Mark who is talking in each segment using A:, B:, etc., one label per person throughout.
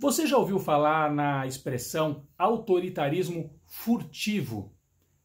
A: Você já ouviu falar na expressão autoritarismo furtivo?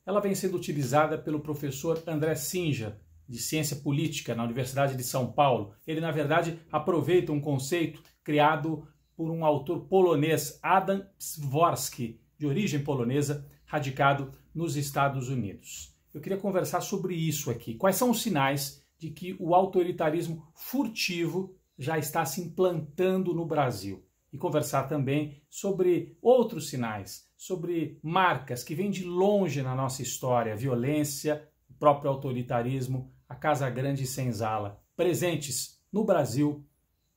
A: Ela vem sendo utilizada pelo professor André Sinja, de Ciência Política, na Universidade de São Paulo. Ele, na verdade, aproveita um conceito criado por um autor polonês, Adam Przeworski, de origem polonesa, radicado nos Estados Unidos. Eu queria conversar sobre isso aqui. Quais são os sinais de que o autoritarismo furtivo já está se implantando no Brasil? E conversar também sobre outros sinais, sobre marcas que vêm de longe na nossa história, violência, o próprio autoritarismo, a Casa Grande e Senzala, presentes no Brasil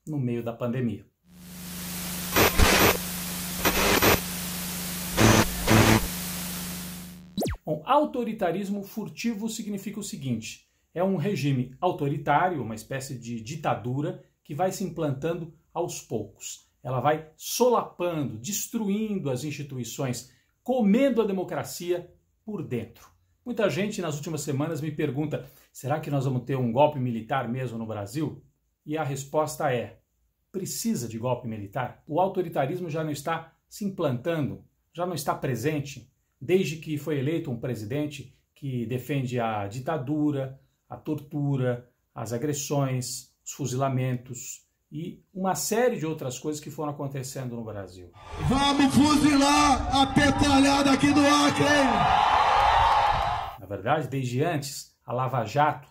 A: no meio da pandemia. Bom, autoritarismo furtivo significa o seguinte: é um regime autoritário, uma espécie de ditadura que vai se implantando aos poucos. Ela vai solapando, destruindo as instituições, comendo a democracia por dentro. Muita gente nas últimas semanas me pergunta: será que nós vamos ter um golpe militar mesmo no Brasil? E a resposta é: precisa de golpe militar? O autoritarismo já não está se implantando, já não está presente, desde que foi eleito um presidente que defende a ditadura, a tortura, as agressões, os fuzilamentos e uma série de outras coisas que foram acontecendo no Brasil.
B: Vamos fuzilar a petralhada aqui do Acre, hein?
A: Na verdade, desde antes, a Lava Jato,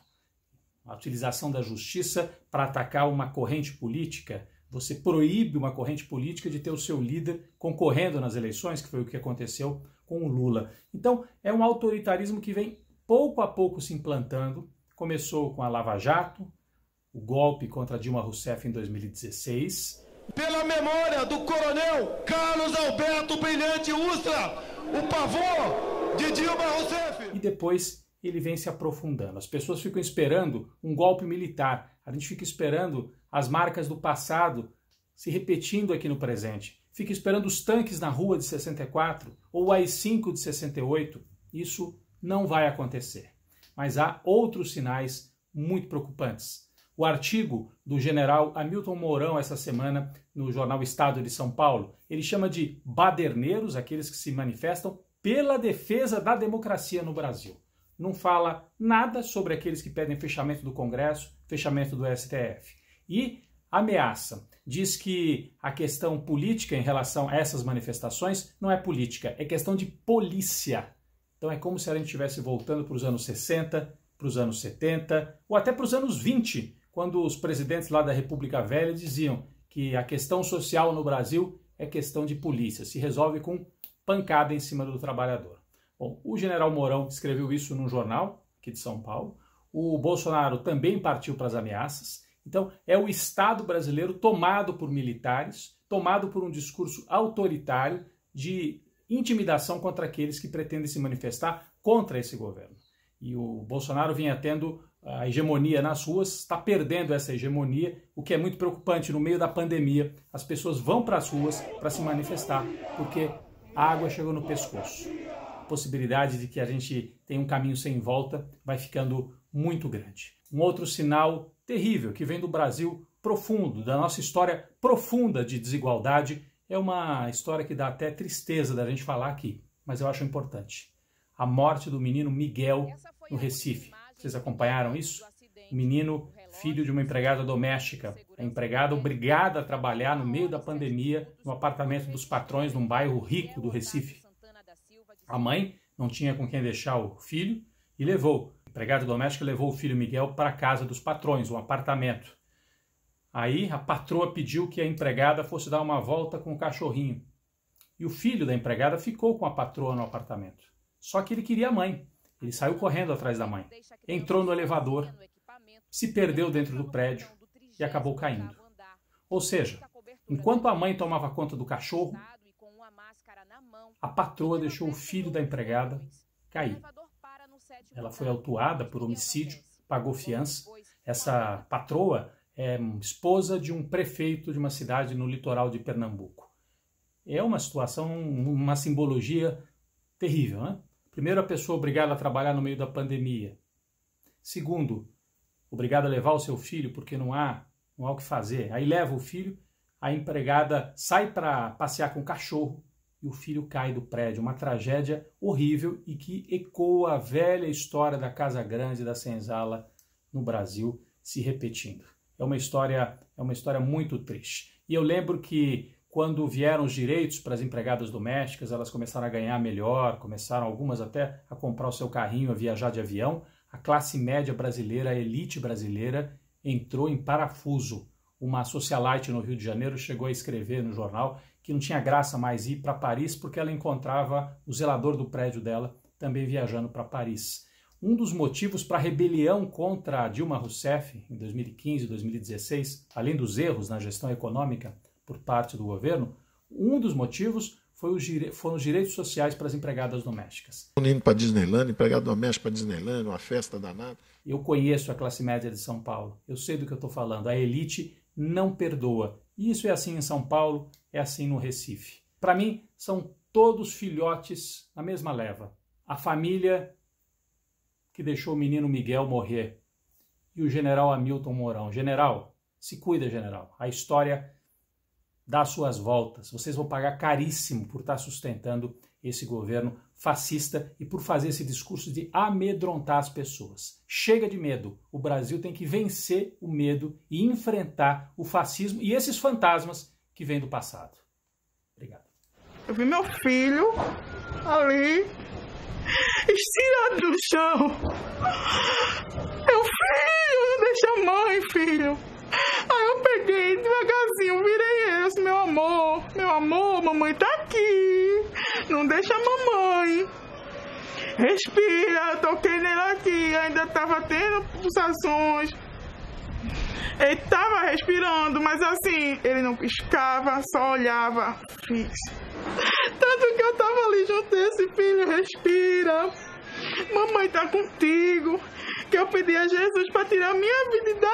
A: a utilização da justiça para atacar uma corrente política, você proíbe uma corrente política de ter o seu líder concorrendo nas eleições, que foi o que aconteceu com o Lula. Então, é um autoritarismo que vem pouco a pouco se implantando. Começou com a Lava Jato, o golpe contra Dilma Rousseff em 2016.
B: Pela memória do coronel Carlos Alberto Brilhante Ustra, o pavor de Dilma Rousseff.
A: E depois ele vem se aprofundando. As pessoas ficam esperando um golpe militar. A gente fica esperando as marcas do passado se repetindo aqui no presente. Fica esperando os tanques na rua de 64 ou o AI-5 de 68. Isso não vai acontecer. Mas há outros sinais muito preocupantes. O artigo do general Hamilton Mourão essa semana no jornal Estado de São Paulo, ele chama de baderneiros aqueles que se manifestam pela defesa da democracia no Brasil. Não fala nada sobre aqueles que pedem fechamento do Congresso, fechamento do STF. E ameaça. Diz que a questão política em relação a essas manifestações não é política, é questão de polícia. Então é como se a gente estivesse voltando para os anos 60, para os anos 70 ou até para os anos 20, quando os presidentes lá da República Velha diziam que a questão social no Brasil é questão de polícia, se resolve com pancada em cima do trabalhador. Bom, o general Mourão escreveu isso num jornal aqui de São Paulo. O Bolsonaro também partiu para as ameaças. Então, é o Estado brasileiro tomado por militares, tomado por um discurso autoritário de intimidação contra aqueles que pretendem se manifestar contra esse governo. E o Bolsonaro vinha tendo a hegemonia nas ruas, está perdendo essa hegemonia, o que é muito preocupante. No meio da pandemia, as pessoas vão para as ruas para se manifestar, porque a água chegou no pescoço. A possibilidade de que a gente tenha um caminho sem volta vai ficando muito grande. Um outro sinal terrível que vem do Brasil profundo, da nossa história profunda de desigualdade, é uma história que dá até tristeza da gente falar aqui, mas eu acho importante. A morte do menino Miguel no Recife. Vocês acompanharam isso? O menino, filho de uma empregada doméstica. A empregada obrigada a trabalhar no meio da pandemia no apartamento dos patrões num bairro rico do Recife. A mãe não tinha com quem deixar o filho e levou. A empregada doméstica levou o filho Miguel para a casa dos patrões, um apartamento. Aí a patroa pediu que a empregada fosse dar uma volta com o cachorrinho. E o filho da empregada ficou com a patroa no apartamento. Só que ele queria a mãe. Ele saiu correndo atrás da mãe. Entrou no elevador, se perdeu dentro do prédio e acabou caindo. Ou seja, enquanto a mãe tomava conta do cachorro, a patroa deixou o filho da empregada cair. Ela foi autuada por homicídio, pagou fiança. Essa patroa é esposa de um prefeito de uma cidade no litoral de Pernambuco. É uma situação, uma simbologia terrível, né? Primeiro, a pessoa obrigada a trabalhar no meio da pandemia. Segundo, obrigada a levar o seu filho porque não há o que fazer. Aí leva o filho, a empregada sai para passear com o cachorro e o filho cai do prédio. Uma tragédia horrível e que ecoa a velha história da Casa Grande da Senzala no Brasil se repetindo. É uma história muito triste. E eu lembro que quando vieram os direitos para as empregadas domésticas, elas começaram a ganhar melhor, começaram algumas até a comprar o seu carrinho, a viajar de avião. A classe média brasileira, a elite brasileira, entrou em parafuso. Uma socialite no Rio de Janeiro chegou a escrever no jornal que não tinha graça mais ir para Paris porque ela encontrava o zelador do prédio dela também viajando para Paris. Um dos motivos para a rebelião contra Dilma Rousseff em 2015 e 2016, além dos erros na gestão econômica por parte do governo, um dos motivos foram os direitos sociais para as empregadas domésticas.
C: Indo para Disneyland, empregado doméstico para Disneyland, uma festa danada.
A: Eu conheço a classe média de São Paulo, eu sei do que eu estou falando. A elite não perdoa. E isso é assim em São Paulo, é assim no Recife. Para mim, são todos filhotes na mesma leva. A família que deixou o menino Miguel morrer e o general Hamilton Mourão. General, se cuida, general. A história dá suas voltas. Vocês vão pagar caríssimo por estar sustentando esse governo fascista e por fazer esse discurso de amedrontar as pessoas. Chega de medo. O Brasil tem que vencer o medo e enfrentar o fascismo e esses fantasmas que vêm do passado. Obrigado.
D: Eu vi meu filho ali, estirado no chão. Filho, não deixa a mãe, filho. Aí eu peguei devagarzinho, virei ele, assim, meu amor, mamãe tá aqui. Não deixa a mamãe. Respira, toquei nele aqui, ainda tava tendo pulsações. Ele tava respirando, mas assim, ele não piscava, só olhava fixo. Tanto que eu tava ali junto desse filho, respira. Mamãe tá contigo. Que eu pedi a Jesus para tirar minha vida e dar